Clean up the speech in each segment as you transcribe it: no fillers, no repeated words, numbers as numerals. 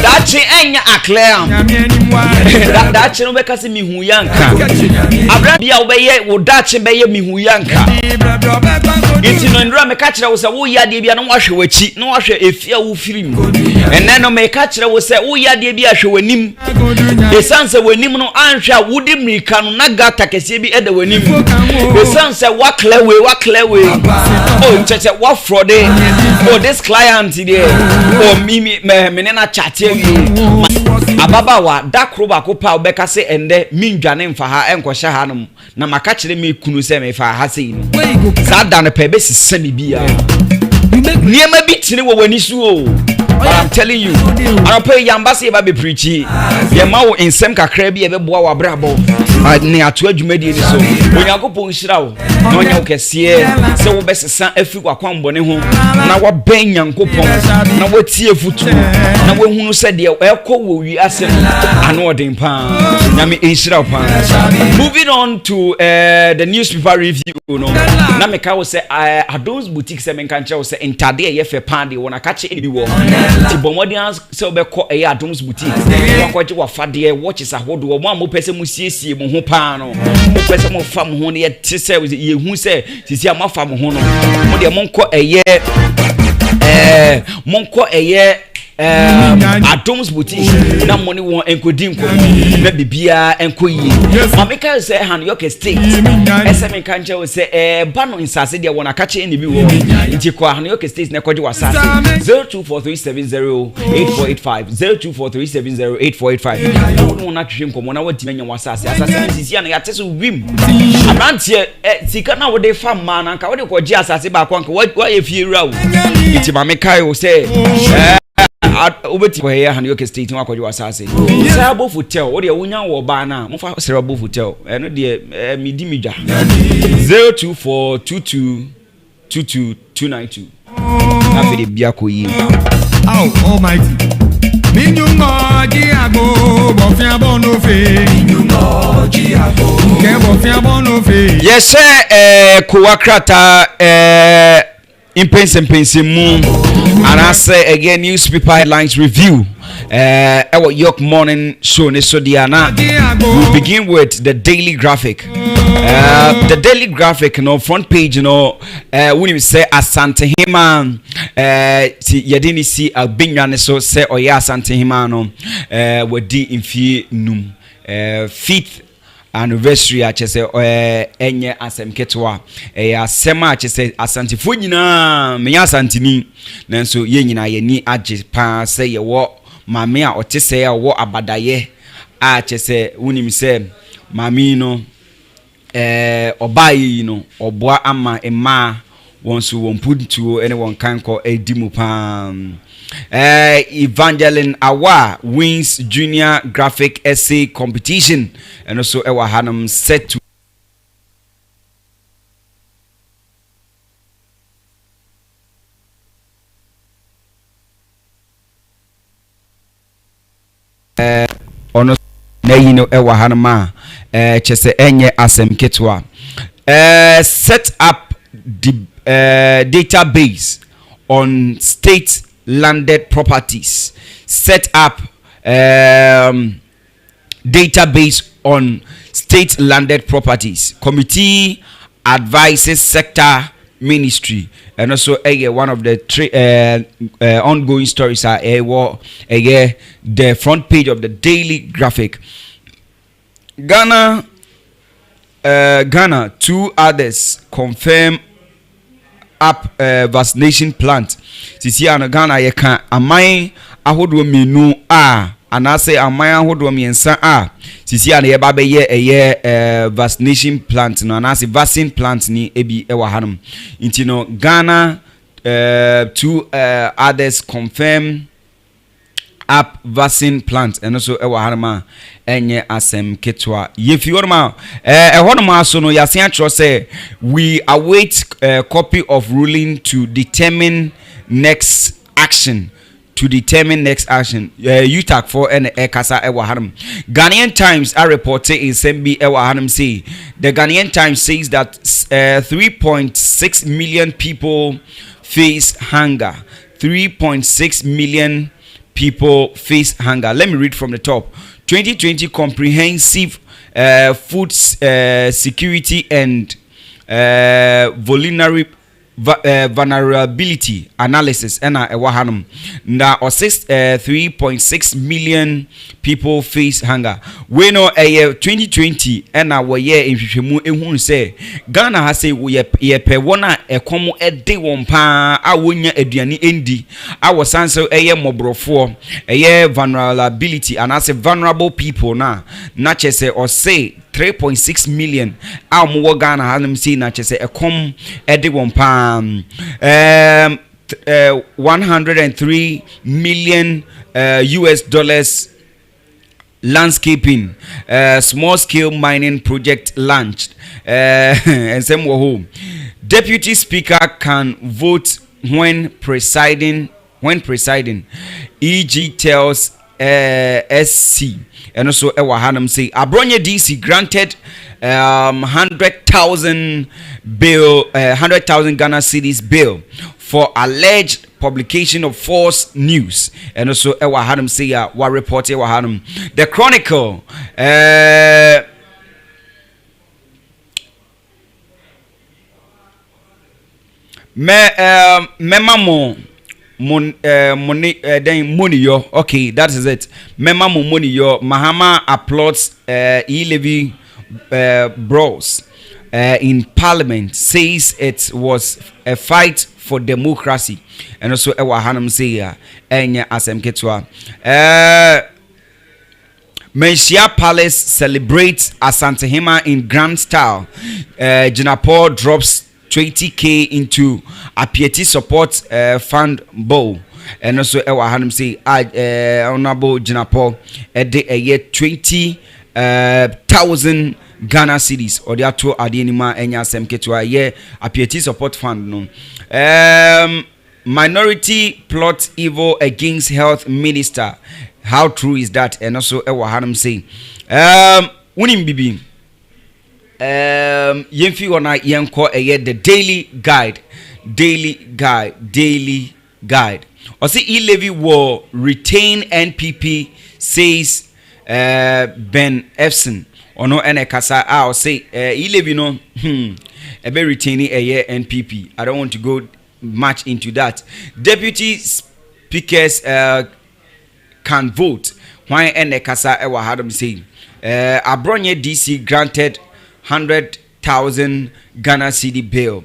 dachi enya akleam dachi no beka se mihu yanka abra bia obeye wo dachi beye mihu yanka enti no ndura meka kire wo se wo yade bia no wahwe wachi no wahwe efia wo firim enne no meka kire wo se wo yade bia hwe wanim esanse wanim no anhwa wudi mrika no na gata kese bi eda wanim esanse waklewe oh cheche wa fraud oh this client there oh mimi me na chat ababa wa dakro ba ko pa obeka se ende mindwane mfa ha enkɔhye ha no na maka kire me kunu se me fa ha sei sa da no pe be sisa bibia niema bi tine wo wani su o I'm telling you I pay yambase ba be preachi ye ma wo ensem kakra bi e be boa wa brabo ne ato adwumadi ni so onyankopɔn hyira wo na onya wo kɛse se wo besesa afi kwa kwambɔne ho na wo ben nyankopɔn na wo tie futu na wo hunu sɛ de ɛkɔ wo wi asem ano ɔden pa nyame enhyira wo pa. Moving on to the newspaper review no na meka wo sɛ Adon's boutique sɛ menka nkyɛ wo sɛ ntade ye fe pan de wo na ka kye bi wo ti bomodian sɛ obɛkɔ Adon's boutique wakɔgye wafade watches ahodo wo mo pɛsɛ mu siesie mo ho pa no mo pɛsɛ mo fa mo ho ne ye sɛ ye hu sɛ sisi amafa mo ho no mo de mo nkɔ Adon's boutique na money won enkodi nko na bibia enko yi mameka say han Yorke state ese me kan che say ba no insase de wona ka che ni bi wo nti ko han Yorke state na kɔgye wasase 0243708485 0243708485 wona twehwe nkomo na wadi nya wasase asase sisi na ya tese wim abrantie sika na wo de fa ma na nka wo de kɔgye asase ba kwa nka wa ye fie wura wo nti mameka yo say obeti ko here han Yorke state wa kɔgye wasase sabo hotel wo de wonya wo ba na mo fa sabo hotel no de midi midwa 0242222292 afi de bia ko yi almighty minyungo jiago bofia bonofe minyungo jiago ke bofia bonofe yes ko wakrata impense mu and I say again newspaper headlines review our York morning show ne so diana we begin with the daily graphic the daily graphic no front page when you say Asante Hima si yedini si abinwa ne so say oya Asante Hima no wadi imfie num fifth anniversary a chese enye asem ketwa asema a chese asantifo nyina menya asantini nanso ye nyina ye ni age pa se ye wo mame a otese ye wo abadaye a chese wunim se mami no obayi no oboa ama ema wonso won puntuo ene won kanko edimu pa Evangeline Awa wins junior graphic essay competition and also Ewa Hanum set to ono na yino Ewa Hanuma chese enye asem ketwa set up the database on state landed properties, set up database on state landed properties. Committee advises sector ministry, and also one of the ongoing stories are the front page of the daily graphic. Ghana, two others confirm up vaccination plant. Sisi ana Ghana ye kan aman ahodo menu and I say aman ahodo miensa sisi ana ye ba be ye vaccination plant no and I say vaccine plant ni ebi ewa hanum nti no Ghana two others confirm up vaccine plant and also ewa hanuma enye asem ketwa yefi honuma honuma so no yasen atro say we await a copy of ruling to determine next action Hytvgh for and kasa ewa hanum. Ghanaian Times are reporting in Sembi ewa hanum say the Ghanaian Times says that 3.6 million people face hunger. 3.6 million people face hunger. Let me read from the top. 2020 comprehensive food security and vulnerability analysis and ewahanum na 3.6 million people face hunger. We know 2020 and our year in Fishemu ehun say Ghana has say we ye pe wona ekomo ede won pa awonya aduane endi awo sanso mobrofo vulnerability and as a vulnerable people na chese or say 3.6 million mo Ghana hanum say na chese ekom ede won pa 103 million US dollars landscaping small scale mining project launched and some home. Deputy Speaker can vote when presiding EG tells SC and also Hanam say Abronya DC granted 100,000 Ghana cedis bail for alleged publication of false news and also Hanam say what report Hanam. The Chronicle memamo money yo. Okay, that is it. Mema money yo. Mahama applauds e-levy bros in parliament, says it was a fight for democracy. And also ewa hanam say enya asem ketwa. Menchia Palace celebrates Asantehima in grand style. Jinapor drops 20k into a piety support fund bowl. And also ewa hanam say honorable Jinapor ede a year 20,000 Ghana cedis or the two adenima enya semketua ye a piety support fund no. Minority plot evil against health minister. How true is that? And also ewa hanam say unim bibi yemfi wana yenko the daily guide or see e-levy will retain NPP, says Ben Efson or no ene kasa or say e-levy no ebe retaining a year NPP. I don't want to go much into that. Deputy speakers can vote why ene kasa ewa hadam say Abronye DC granted 100,000 Ghana cedi bail.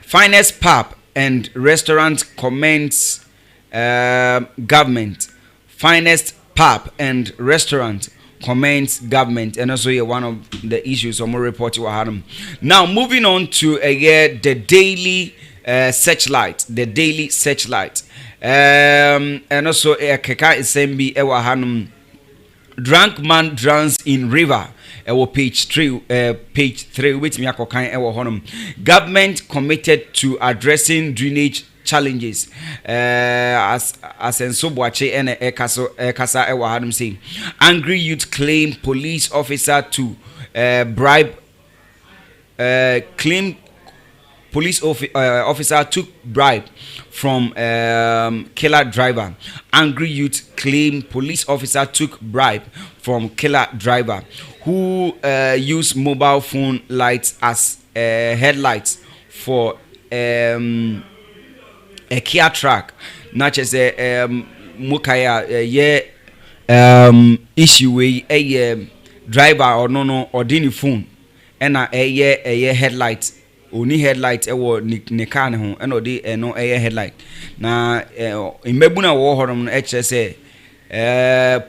Finest pub and restaurant comments government. Finest pub and restaurant comments government. And also one of the issues of more report you had. Now moving on to the daily searchlight. The daily searchlight. And also keka isembi ewa hanum. Drunk man drowns in river. Page 3 which me akokan ewo honum. Government committed to addressing drainage challenges as enso boache ene kasa ewo hanum say angry youth claim police officer to bribe claim police officer took bribe from killer driver. Angry youth claim police officer took bribe from killer driver who used mobile phone lights as headlights for a Kia truck. Not just a mukaya issue with a driver or no or dini phone and a headlight. Only headlight ewo ne car ne ho eno de eno headlight na imbebuna wo horom no HSA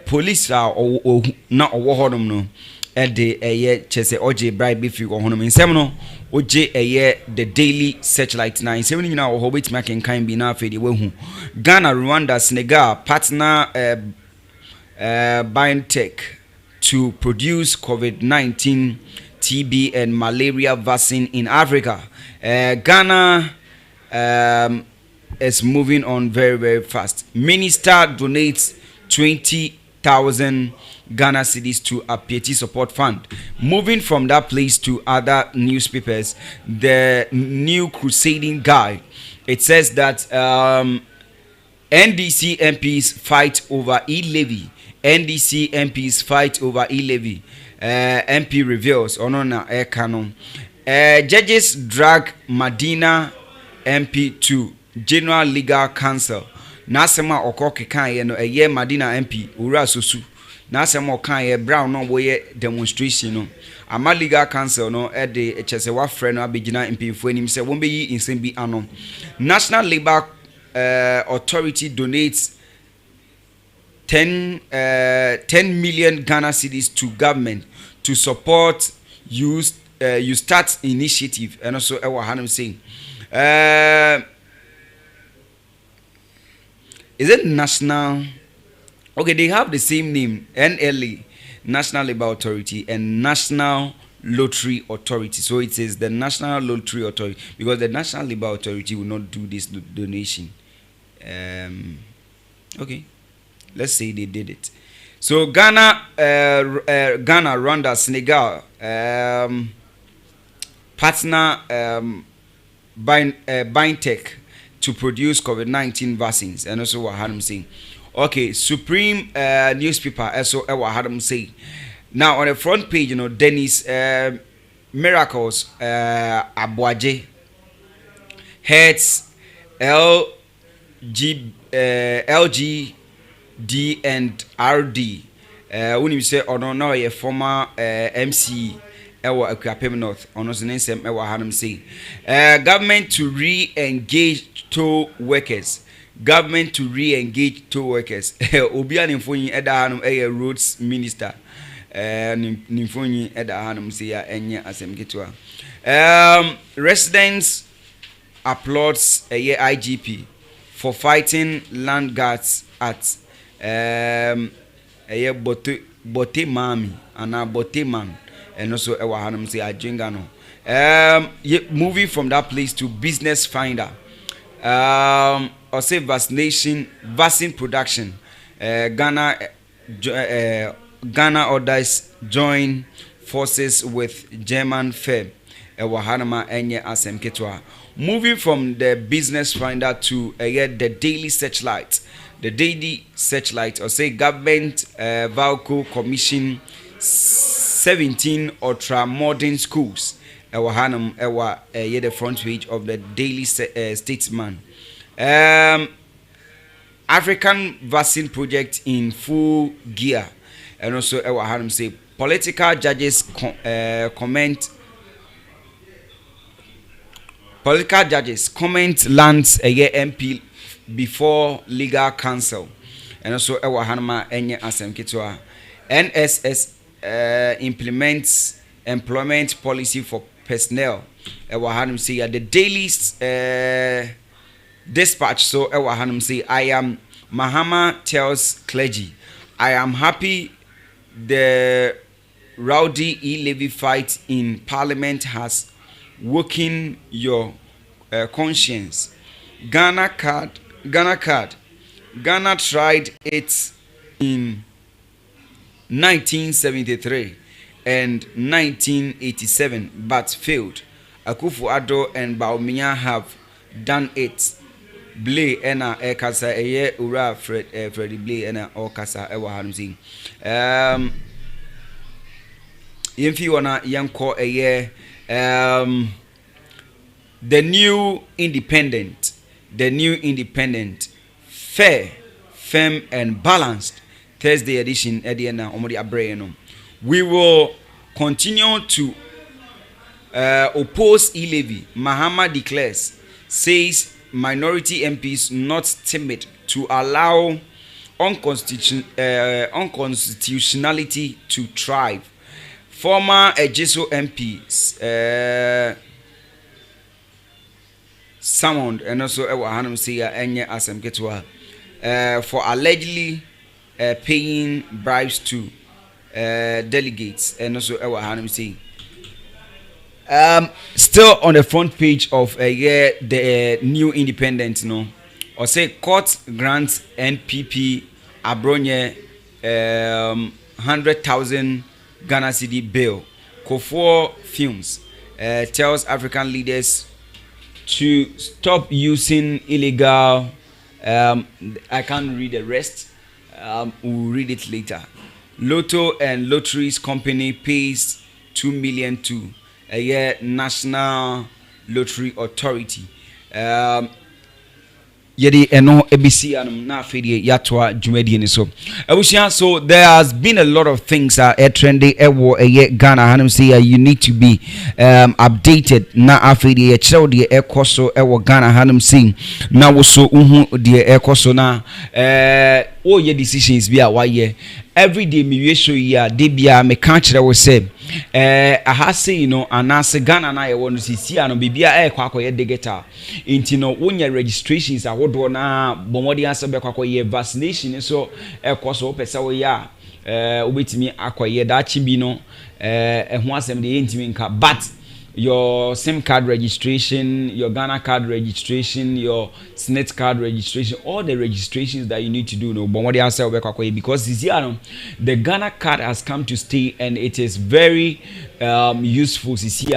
police na owo horom no de chese oje bribe if you honom nsem no oje the daily searchlight na nsem ni na wo ho betima kan bi na afede wahu Ghana, Rwanda, Senegal partner BioNTech to produce COVID-19 TB and malaria vaccine in Africa. Ghana is moving on very, very fast. Minister donates 20,000 Ghana cedis to a piety support fund. Moving from that place to other newspapers, the new crusading guide. It says that NDC MPs fight over e-levy. NDC MPs fight over e-levy. MP reveals onona canon. Judges drag Madina MP to General Legal Council. Nasema okoke kan ye no Madina MP ura sosu. Nasema okan ye brown no boye demonstration no. Ama Legal Council no de chese wa frɛ no abegina MP fo anim sɛ won be yi nsɛm bi ano. National Labour Authority donates 10 million Ghana cedis to government to support you start initiative and also Hanum saying is it national? Okay, they have the same name, NLA, National Labour Authority, and National Lottery Authority. So it says the National Lottery Authority because the National Labour Authority will not do this donation. Okay, let's say they did it. So Ghana, Rwanda, Senegal, partner BioNTech to produce COVID-19 vaccines, and also what Adam saying. Okay, Supreme newspaper also what Adam say. Now on the front page, Dennis Miracles Abuaje heads LGD and RD. When you say no, a former MC ewa Akuapem North, ono sinesem ewa Hanum say. Government to re-engage tow workers. Government to re-engage tow workers. Obian Nimfonyi Eda Hanum roads minister. Nimfonyi Eda Hanum say ya enya asem kitwa. Residents applauds IGP for fighting land guards at Bote Mami and Bote Man, and also Ewa Hanum say Ajingano. Moving from that place to Business Finder. Or say vaccine production. Ghana orders join forces with German firm. Ewa Hanama Enye Asem Ketwa. Moving from the Business Finder to the Daily Searchlight. The Daily Searchlight, or say government Valco commission 17 ultra modern schools. Ewa Hanam Ewa the front page of the Daily Statesman. African vaccine project in full gear, and also Ewa Hanam say political judges comment. Political judges comment lands a year MP before Legal Council, and also Ewa Hanama Enye Asem Kitwa. NSS implements employment policy for personnel. Ewa Hanam say the Daily Dispatch. So Ewa Hanam say Mahama tells clergy, I am happy the rowdy e-levy fight in Parliament has woken your conscience. Ghana tried it in 1973 and 1987 but failed. Akufo-Addo and Bawumia have done it. Blay ena kasa eye ura Freddy Blay ena o kasa ewa hanumsi. Yemfi wana yanko eye the new independent, fair, firm and balanced Thursday edition ediana omodi abreno. We will continue to oppose e-levy. Mahama declares, says minority MPs not timid to allow unconstitutionality to thrive. Former Ejiso MPs summoned, and also Ewa Hanum Siya Enye Asem Ketwa for allegedly paying bribes to delegates, and also Ewa Hanum Siya. Still on the front page of the New Independent, or say court grants NPP Abronye 100,000 Ghana cedi bail. Kofor Films tells African leaders to stop using illegal I can't read the rest. We'll read it later. Lotto and Lotteries Company pays 2 million to a year National Lottery Authority. Yedi eno ebisi anum na afedie yatwa dwumadi ni so abusia. So there has been a lot of things trendy ewo Ghana hanum say you need to be updated na afedie ye chew de ekoso ewo Ghana hanum say na wo so uhu de ekoso na all your decisions be a why every day me show ya de bia me kan kire wo say aha say anase Ghana na ye wonu sisi ano bibia kwa akoye digital inti no wonya registrations awodo na bomodi anse be kwa akoye vaccination so ekoso pese wo ya obetimi akoye da chi bi no ho asem de yentimi nka but your SIM card registration, your Ghana card registration, your SNET card registration, all the registrations that you need to do, because this year the Ghana card has come to stay and it is very useful this year.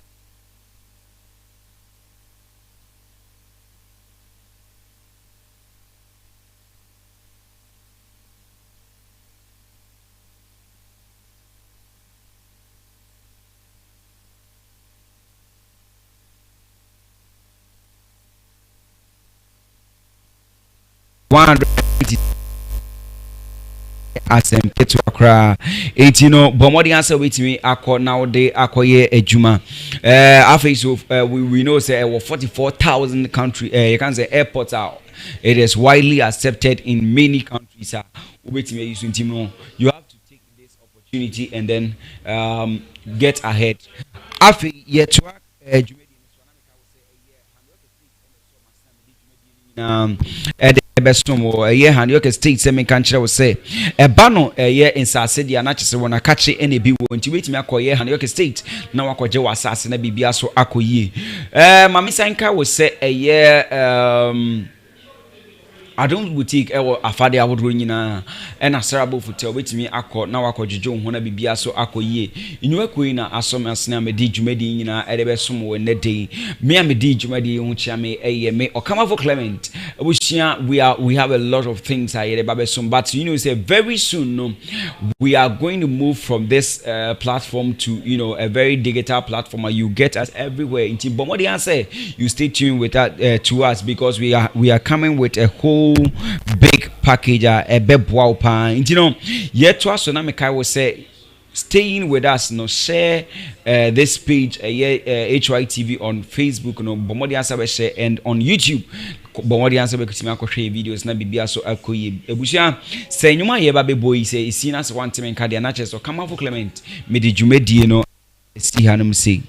Asem to Accra 18 bomodi answer with me akọ now de akoye ejuma after so we know say 44,000 country you can say airports out. It is widely accepted in many countries with me you have to take this opportunity and then get ahead after yet Yorke State semi country will say a bano a year in Sassidi and actually when I catch it any be won't you wait me acquire Yorke State now I could jo assassin and be so acquire Mammy Sanka will say a year I don't boutique afade I would ring na and a sarable for tell with me accord now I could join when I be so acquire in your queen asom as na me did you made in a best when that day me and me did you made on chame a me Okamafo Clement we have a lot of things I but say very soon we are going to move from this platform to a very digital platform and you get us everywhere in but what do I say you stay tuned with that to us because we are coming with a whole big package a bebwa pan yet to us so na me kai will say staying with us share this page Hytvgh on Facebook bomodi answer share and on YouTube bomodi answer be kutima ko share videos na bibia so akoye ebusia say nyuma ye ba beboyi say isi na se one time nka de na che so Okamafo Clement me de dwumadi no si hanum say